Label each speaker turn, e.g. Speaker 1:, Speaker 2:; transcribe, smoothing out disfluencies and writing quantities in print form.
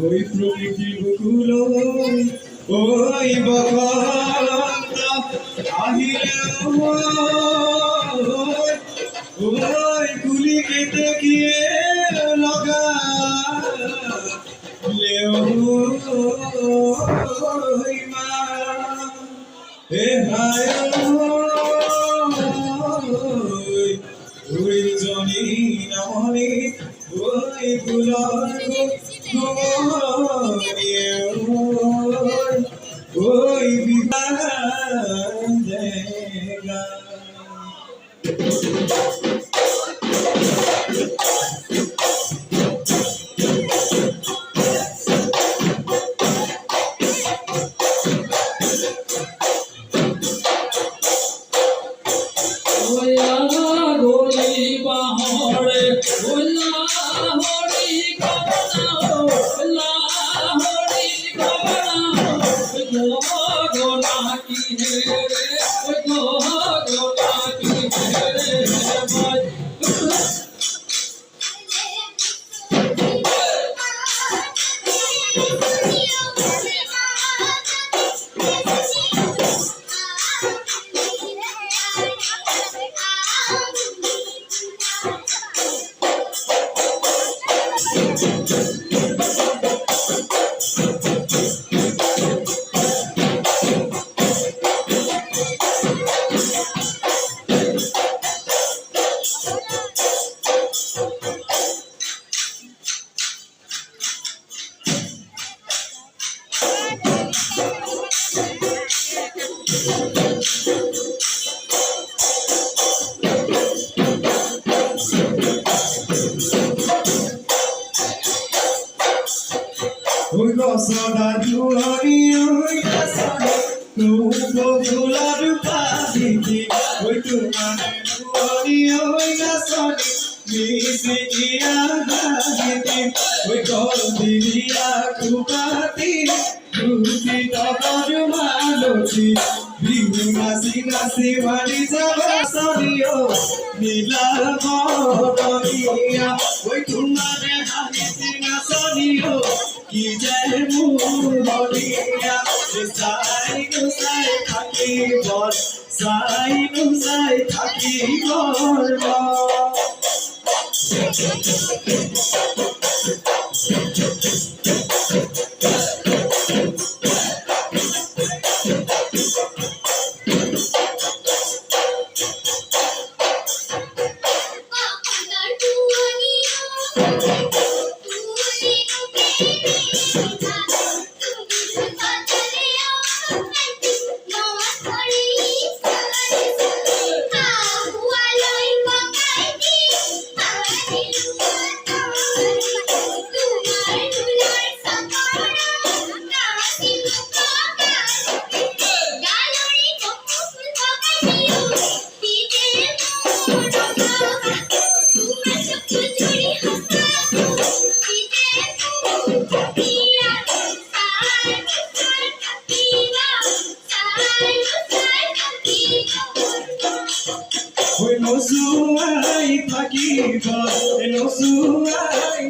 Speaker 1: ওই প্রকৃতি বকুল ওই বসন্ত আহিলে ওই কুলিকে দেখিয়ে লগা মা হে হায় ওই জনি নামনি ওই ফুলর ওই বিবাহ Oi gosada juari oi asane tu bogula rupati oi tu mane juari oi asane misi kia hati oi goldiya kupati ruti tabar maloti bihu nasi nasi wali jabasaniyo nila modoniya oi tu mane hati nasaniyo কি যায় মুরিয়া সাই নু সাই থাকি বল সাই নু সাই থাকি বল Oi no suai pakiba no suai